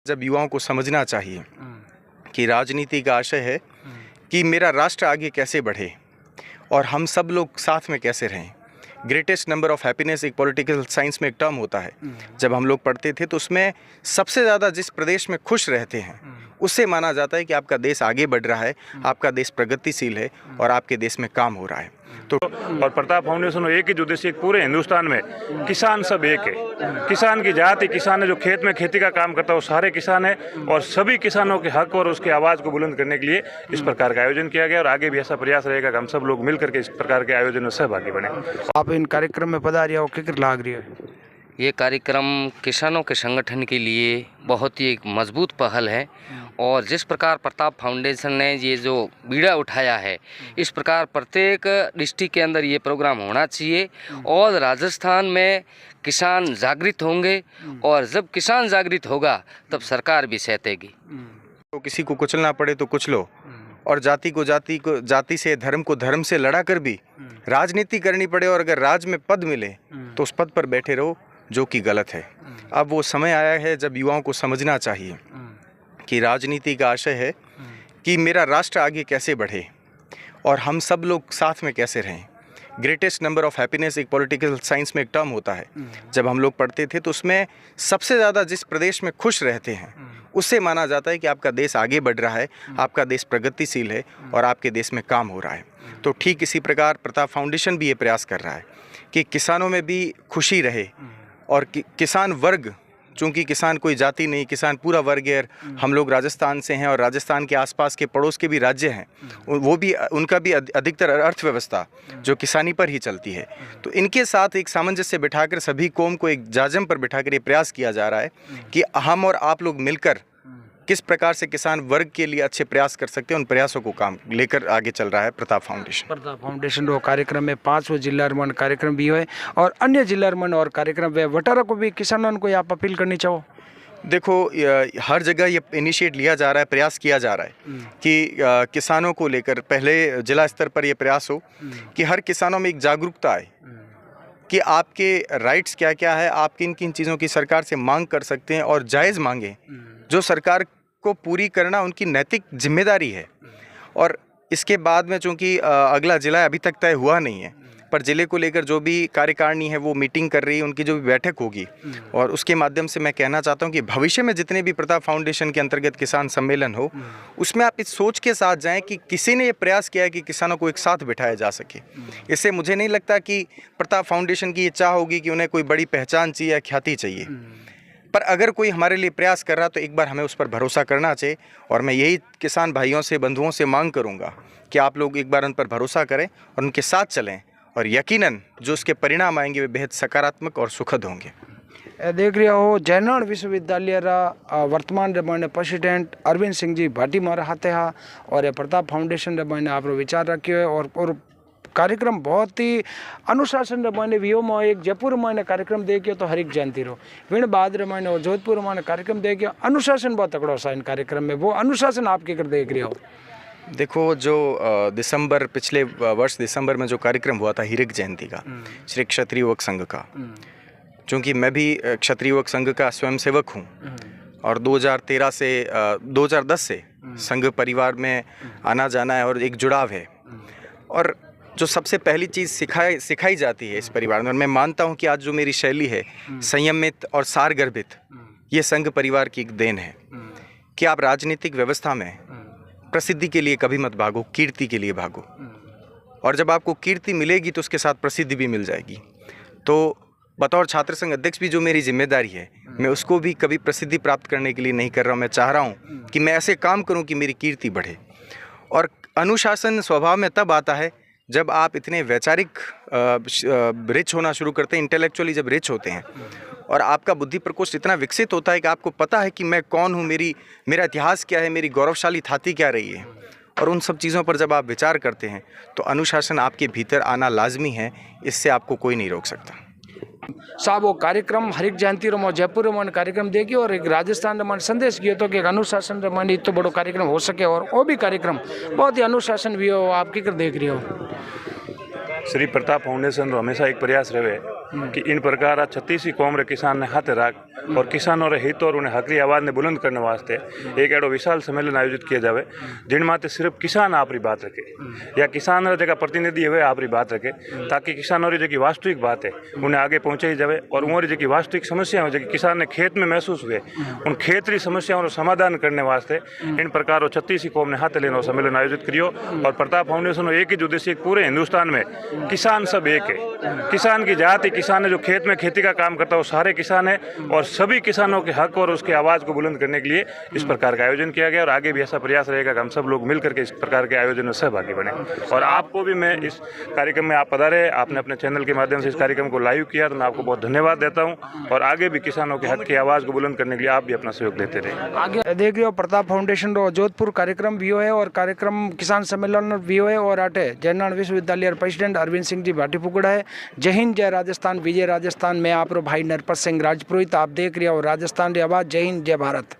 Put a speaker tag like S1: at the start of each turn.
S1: जब युवाओं को समझना चाहिए कि राजनीति का आशय है कि मेरा राष्ट्र आगे कैसे बढ़े और हम सब लोग साथ में कैसे रहें। ग्रेटेस्ट नंबर ऑफ हैप्पीनेस एक पॉलिटिकल साइंस में एक टर्म होता है। जब हम लोग पढ़ते थे तो उसमें सबसे ज़्यादा जिस प्रदेश में खुश रहते हैं उससे माना जाता है कि आपका देश आगे बढ़ रहा है, आपका देश प्रगतिशील है और आपके देश में काम हो रहा है। तो
S2: और प्रताप फाउंडेशन को एक ही उद्देश्य, पूरे हिंदुस्तान में किसान सब एक है। किसान की जाति, किसान है जो खेत में खेती का काम करता है वो सारे किसान है, और सभी किसानों के हक और उसके आवाज़ को बुलंद करने के लिए इस प्रकार का आयोजन किया गया और आगे भी ऐसा प्रयास रहेगा कि हम सब लोग मिलकर के इस प्रकार के आयोजन में सहभागी बने।
S3: आप इन कार्यक्रम में पधारे हो, क्या लाग रही है?
S4: ये कार्यक्रम किसानों के संगठन के लिए बहुत ही एक मजबूत पहल है, और जिस प्रकार प्रताप फाउंडेशन ने ये जो बीड़ा उठाया है, इस प्रकार प्रत्येक डिस्ट्रिक्ट के अंदर ये प्रोग्राम होना चाहिए। और राजस्थान में किसान जागृत होंगे, और जब किसान जागृत होगा तब सरकार भी सहतेगी।
S1: तो किसी को कुचलना पड़े तो कुछ लो, और जाति को जाति से, धर्म को धर्म से लड़ा कर भी राजनीति करनी पड़े, और अगर राज में पद मिले तो उस पद पर बैठे रहो, जो कि गलत है। अब वो समय आया है जब युवाओं को समझना चाहिए कि राजनीति का आशय है कि मेरा राष्ट्र आगे कैसे बढ़े और हम सब लोग साथ में कैसे रहें। ग्रेटेस्ट नंबर ऑफ हैप्पीनेस एक पॉलिटिकल साइंस में एक टर्म होता है। जब हम लोग पढ़ते थे तो उसमें सबसे ज़्यादा जिस प्रदेश में खुश रहते हैं उससे माना जाता है कि आपका देश आगे बढ़ रहा है, आपका देश प्रगतिशील है और आपके देश में काम हो रहा है। तो ठीक इसी प्रकार प्रताप फाउंडेशन भी ये प्रयास कर रहा है कि किसानों में भी खुशी रहे, और किसान वर्ग, चूँकि किसान कोई जाति नहीं, किसान पूरा वर्ग है। हम लोग राजस्थान से हैं और राजस्थान के आसपास के पड़ोस के भी राज्य हैं, वो भी, उनका भी अधिकतर अर्थव्यवस्था जो किसानी पर ही चलती है। तो इनके साथ एक सामंजस्य बिठाकर सभी कौम को एक जाजम पर बिठाकर ये प्रयास किया जा रहा है कि हम और आप लोग मिलकर किस प्रकार से किसान वर्ग के लिए अच्छे प्रयास कर सकते हैं। उन प्रयासों को काम लेकर आगे चल रहा है प्रताप फाउंडेशन
S3: रो कार्यक्रम में 5वां जिला रमन कार्यक्रम भी है और अन्य जिला रमन और कार्यक्रम वे वटारा को भी किसानों को आप अपील करनी चाहो।
S1: देखो, हर जगह ये इनिशिएट लिया जा रहा है, प्रयास किया जा रहा है कि किसानों को लेकर पहले जिला स्तर पर ये प्रयास हो कि हर किसानों में एक जागरूकता आए कि आपके राइट्स क्या क्या है, आप किन किन चीज़ों की सरकार से मांग कर सकते हैं, और जायज़ मांगें जो सरकार को पूरी करना उनकी नैतिक जिम्मेदारी है। और इसके बाद में चूँकि अगला जिला अभी तक तय हुआ नहीं है, पर ज़िले को लेकर जो भी कार्यकारिणी है वो मीटिंग कर रही है, उनकी जो भी बैठक होगी, और उसके माध्यम से मैं कहना चाहता हूँ कि भविष्य में जितने भी प्रताप फाउंडेशन के अंतर्गत किसान सम्मेलन हो, उसमें आप इस सोच के साथ जाएं कि किसी ने ये प्रयास किया है कि किसानों को एक साथ बिठाया जा सके। इससे मुझे नहीं लगता कि प्रताप फाउंडेशन की ये चाह होगी कि उन्हें कोई बड़ी पहचान चाहिए या ख्याति चाहिए, पर अगर कोई हमारे लिए प्रयास कर रहा तो एक बार हमें उस पर भरोसा करना चाहिए। और मैं यही किसान भाइयों से, बंधुओं से मांग करूँगा कि आप लोग एक बार उन पर भरोसा करें और उनके साथ चलें, और यकीनन जो उसके परिणाम आएंगे वे बेहद सकारात्मक और सुखद होंगे।
S3: देख रहे हो जयनाड़ विश्वविद्यालय वर्तमान रमाने प्रेसिडेंट अरविंद सिंह जी भाटी मारा हाथे हा, और ये प्रताप फाउंडेशन रमाने आप विचार रखे है, और कार्यक्रम बहुत ही अनुशासन रमाने वियो में एक जयपुर रमाने कार्यक्रम देखियो तो हरिक जयंती रो विण बाद रमाने और जोधपुर रमाने कार्यक्रम देखियो, अनुशासन बहुत तकड़ो सा इन कार्यक्रम में। वो अनुशासन आप क्या कर देख रहे हो? देखो,
S1: जो पिछले वर्ष दिसंबर में जो कार्यक्रम हुआ था हिरिक जयंती का, श्री क्षत्रिय युवक संघ का, चूँकि मैं भी क्षत्रिय युवक संघ का स्वयंसेवक हूँ और 2010 से संघ परिवार में आना जाना है और एक जुड़ाव है, और जो सबसे पहली चीज़ सिखाई जाती है इस परिवार में, और मैं मानता हूँ कि आज जो मेरी शैली है संयमित और सारगर्भित, ये संघ परिवार की एक देन है कि आप राजनीतिक व्यवस्था में प्रसिद्धि के लिए कभी मत भागो, कीर्ति के लिए भागो, और जब आपको कीर्ति मिलेगी तो उसके साथ प्रसिद्धि भी मिल जाएगी। तो बतौर छात्र संघ अध्यक्ष भी जो मेरी जिम्मेदारी है, मैं उसको भी कभी प्रसिद्धि प्राप्त करने के लिए नहीं कर रहा हूँ। मैं चाह रहा हूँ कि मैं ऐसे काम करूँ कि मेरी कीर्ति बढ़े। और अनुशासन स्वभाव में तब आता है जब आप इतने वैचारिक रिच होना शुरू करते हैं, इंटेलेक्चुअली जब रिच होते हैं, और आपका बुद्धि प्रकोष्ठ इतना विकसित होता है कि आपको पता है कि मैं कौन हूँ, मेरा इतिहास क्या है, मेरी गौरवशाली थाती क्या रही है, और उन सब चीज़ों पर जब आप विचार करते हैं तो अनुशासन आपके भीतर आना लाजमी है, इससे आपको कोई नहीं रोक सकता।
S3: साहब वो कार्यक्रम हरिक जयंती रमो जयपुर रमन कार्यक्रम देखिए, और एक राजस्थान रमन संदेश किया तो कि एक अनुशासन रमन इतना बड़ो कार्यक्रम हो सके, और वो भी कार्यक्रम बहुत ही अनुशासन भी हो। आप क्या कर देख रही हो?
S2: श्री प्रताप फाउंडेशन रो हमेशा एक प्रयास रहे कि इन प्रकार 36 कौम रे किसान ने हाथ राख और किसानों रे हित और उन्हें हकरी आवाज ने बुलंद करने वास्ते एक एडो विशाल सम्मेलन आयोजित किया जावे जिन माते सिर्फ किसान आपरी बात रखे या किसान रा जगह प्रतिनिधि है आपरी बात रखे ताकि किसानों री जो वास्तविक बात है उन्हें आगे पहुंचाई जावे और उनकी जो वास्तविक समस्या है जो किसान ने खेत में महसूस हुए उन खेतरी समस्याओं का समाधान करने वास्ते इन प्रकार 36 कौम ने हाथ लेनो सम्मेलन आयोजित करियो और प्रताप फाउंडेशन एक ही उद्देश्य पूरे हिंदुस्तान में किसान सब एक है। किसान की जाति किसान है जो खेत में खेती का काम करता है वो सारे किसान है और सभी किसानों के हक और उसके आवाज़ को बुलंद करने के लिए इस प्रकार का आयोजन किया गया और आगे भी ऐसा प्रयास रहेगा कि हम सब लोग मिलकर के इस प्रकार के आयोजन में सहभागी बने। और आपको भी मैं इस कार्यक्रम में आप पधारे, आपने अपने चैनल के माध्यम से इस कार्यक्रम को लाइव किया तो मैं आपको बहुत धन्यवाद देता हूँ और आगे भी किसानों के हक की आवाज़ को बुलंद करने के लिए आप भी अपना सहयोग देते रहे।
S3: आगे देख रहे हो प्रताप फाउंडेशन रो जोधपुर कार्यक्रम भी है और कार्यक्रम किसान सम्मेलन भी है और आटे जयनारायण विश्वविद्यालय प्रेसिडेंट अरविंद सिंह जी भाटी पुकड़ा है। जय हिंद जय राजस्थान, विजय राजस्थान। मैं आप भाई नरपत सिंह राजपुरोहित, आप देख रहे हो राजस्थान री आवाज़। जय हिंद जय भारत।